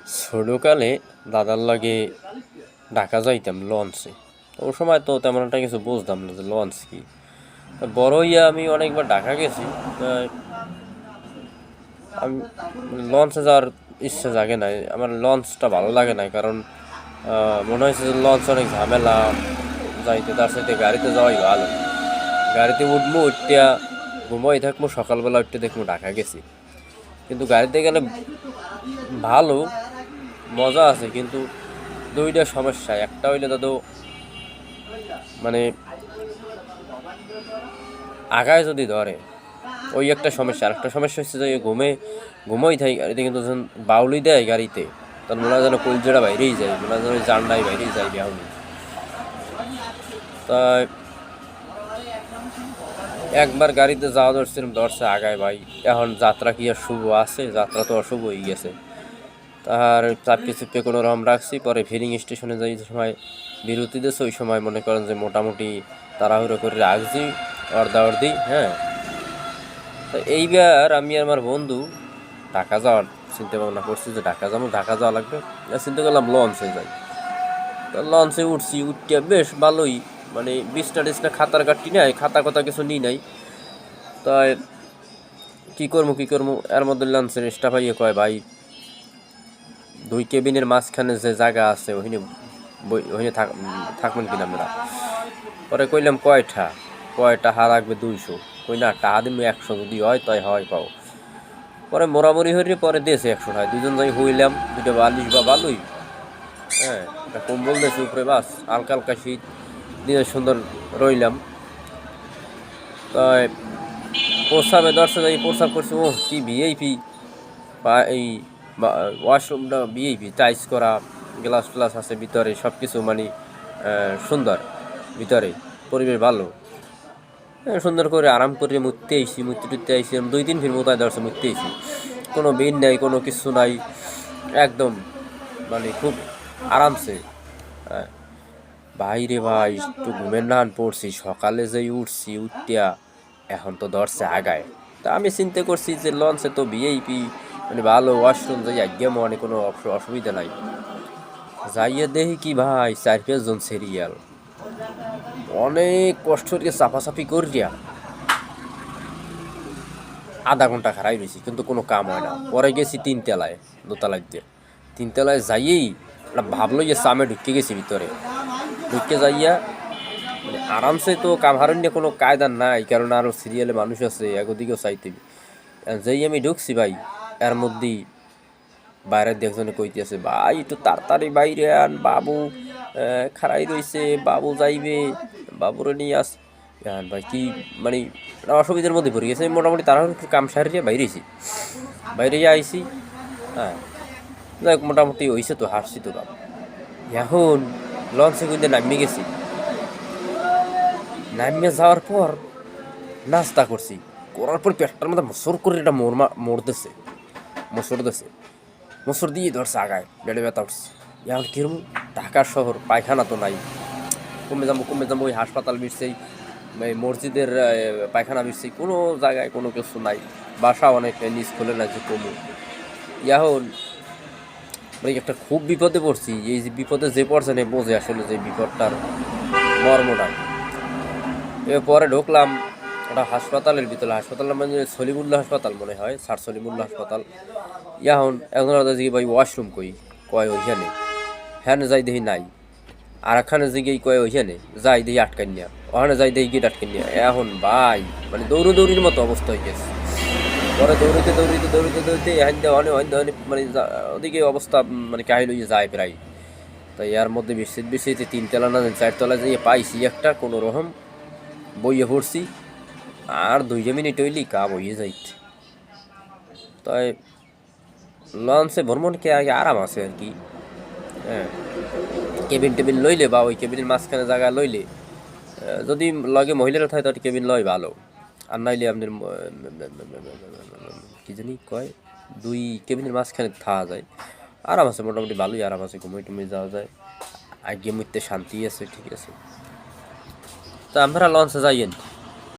ছোটকালে দাদার লাগে ঢাকা যাইতাম লঞ্চে। ওই সময় তো তেমন একটা কিছু বুঝতাম না যে লঞ্চ কি। বড় হইয়া আমি অনেকবার ঢাকা গেছি। আমি লঞ্চে যাওয়ার ইচ্ছা জাগে নাই, আমার লঞ্চটা ভালো লাগে নাই, কারণ মনে হয়েছে যে লঞ্চ অনেক ঝামেলা, যাইতে তার সাথে গাড়িতে যাওয়াই ভালো। গাড়িতে উঠবো, উঠতিয়া ঘুমাই থাকবো, সকালবেলা উঠতে দেখবো ঢাকা গেছি। কিন্তু গাড়িতে গেলে ভালো, মজা আছে, কিন্তু দুইটা সমস্যা। একটা হইলে দাদু মানে আগায় যদি ধরে, ওই একটা সমস্যা। আরেকটা সমস্যা হচ্ছে যে ঘুমোই থাকি গাড়িতে, কিন্তু যখন বাউলি দেয় গাড়িতে, তখন মনে হয় যেন কলজোড়া বাইরেই যায়, মনে হয় যেন জান্ডাই বাইরেই যায় বাউলি। তাই একবার গাড়িতে যাওয়া ধরছে আগায় ভাই। এখন যাত্রা কি আর শুভ আছে? যাত্রা তো অশুভ হয়ে গেছে। তার চাপকে চুপকে কোনো রকম রাখছি। পরে ফিরিং স্টেশনে যাই সময় বিরতি দিয়েছে, ওই সময় মনে করেন যে মোটামুটি তাড়াহুড়ো করে রাখছি অর্ধি। হ্যাঁ, তো এইবার আমি আমার বন্ধু ঢাকা যাওয়ার চিন্তা ভাবনা করছি যে ঢাকা যাওয়া লাগবে। চিন্তা করলাম লঞ্চে যাই। তো লঞ্চে উঠছি, উঠতে বেশ ভালোই, মানে বিছটা টিছটা খাতার কাটটি নাই, খাতা কথা কিছু নিই নাই। তাই কী করবো এর মধ্যে লঞ্চের স্টাফ আইয়ে কয়, ভাই দুই কেবিনের মাঝখানে যে জায়গা আছে ওখানে থাকবেন কিনা আমরা? পরে কইলাম কয়টা হা রাখবে 200? কই না, টাকা দিন 100, যদি হয় তাই হয় পাও। পরে মোরামরি হইলে পরে দিয়েছে 100 টাকা। দুজন যাই হইলাম, দুটো বালিশ বা বালুই, হ্যাঁ, একটা কম্বল দিয়েছে উপরে, বাস হালকা হালকা শীত দিয়ে সুন্দর রইলাম। তাই প্রস্রাবে দর্শে যাই, প্রস্রাব করছি, ও কি ভিআইপি এই ওয়াশরুমটা, ভিআইপি টাইস করা, গ্লাস ট্লাস আছে ভিতরে, সব কিছু মানে সুন্দর, ভিতরে পরিবেশ ভালো। সুন্দর করে আরাম করে মুততে টুততে আইসি 2-3 ফির মোতায় দর্শে মুততে আইসি। কোনো বিন নাই, কোনো কিছু নাই, একদম মানে খুব আরামসে। বাইরে ভাই একটু ঘুমের নান পড়ছি, সকালে যেই উঠছি, উঠিয়া এখন তো ধরছে আগায়। তা আমি চিন্তা করছি যে লঞ্চে তো ভিআইপি, মানে ভালো ওয়াশরুম যাই আজ্ঞা, মানে কোনো অসুবিধা নাই। যাইয়া দেখি কি ভাই, 4-5 জন সিরিয়াল, অনেক কষ্ট করে চাপাচাপি করিয়া আধা ঘন্টা খারাই রয়েছি, কিন্তু কোনো কাম হয় না। পরে গেছি 3 তলায়, দোতলায় দিয়ে 3 তলায় যাইয়েই একটা ভাবলো যে সামে ঢুকে গেছি ভিতরে। ঢুকে যাইয়া মানে আরামসে তো কাম হারণ্যে কোনো কায়দা নাই, কারণ আরও সিরিয়ালে মানুষ আছে, একদিকেও চাইতে। যেই আমি ঢুকছি ভাই, এর মধ্যেই বাইরের দেখজনে কইতেছে, ভাই একটু তাড়াতাড়ি বাইরে আন, বাবু খাড়াই রয়েছে, বাবু যাইবে, বাবুরে নিয়ে আস। ভাই কি মানে অসুবিধার মধ্যে পড়ে গেছে। মোটামুটি তারা কাম সারিয়ে বাইরে আইসি। হ্যাঁ, যাই মোটামুটি হয়েছে, তো হাসছি তো কাম। এখন লঞ্চে কিন্তু নামিয়ে গেছি। নামিয়ে যাওয়ার পর নাস্তা করছি, করার পর পেটটার মধ্যে মোসর করে এটা মরতেছে, মোসর দিয়ে ধরছে আগায়, বেড়ে ব্যথা উঠছে। এখন কিরম, ঢাকা শহর, পায়খানা তো নাই। কমে যাবো, ওই হাসপাতাল বিরছেই, মসজিদের পায়খানা বিরছেই, কোনো জায়গায় কোনো কিছু নাই। বাসা অনেক নিচ খোলে না যে কমু। এখন মানে একটা খুব বিপদে পড়ছি। এই যে বিপদে যে পড়ছে না, বোঝে আসলে যে বিপদটার মর্মটা। এরপরে ঢুকলাম একটা হাসপাতালের ভিতরে। হাসপাতালের মানে সলিমুল্লাহ হাসপাতাল মনে হয়, স্যার সলিমুল্লাহ হাসপাতাল। এখন এখন ভাই ওয়াশরুম কয় ওইখানে, হ্যাঁ যাই দেখি নাই। আর একখানে জিগেই কয় ওইখানে, যাই দেখি আটকান নিয়া, ওখানে যাই দেখি গেট আটকান নিয়া। এখন ভাই মানে দৌড়ির মতো অবস্থা হয়ে গেছে। পরে দৌড়িতে এখান দিয়ে অনেক মানে ওদিকে অবস্থা মানে কাহিল হয়ে যায় প্রায়। তাই এর মধ্যে বেশিতে 3 তলা না 4 তলা যেয়ে পাইছি একটা কোনো রকম, বইয়ে পড়ছি। আর 2 মিনিট হইলি কাম হয়ে যাইত। তাই লঞ্চে ভ্রমণকে আগে আরাম আছে আর কি। হ্যাঁ, কেবিন লইলে বা ওই কেবিনের মাঝখানে জায়গা লইলে, যদি লগে মহিলারা থাকে তাহলে কেবিন লয় ভালো। আর নাইলে আপনার কি জানি কয়, 2 কেবিনের মাঝখানে থাকা যায়, আরাম আছে, মোটামুটি ভালোই আরাম আছে, ঘুমিয়ে যাওয়া যায়, আগে মধ্যে শান্তি আছে, ঠিক আছে। তা আমরা লঞ্চে যাইয়েন।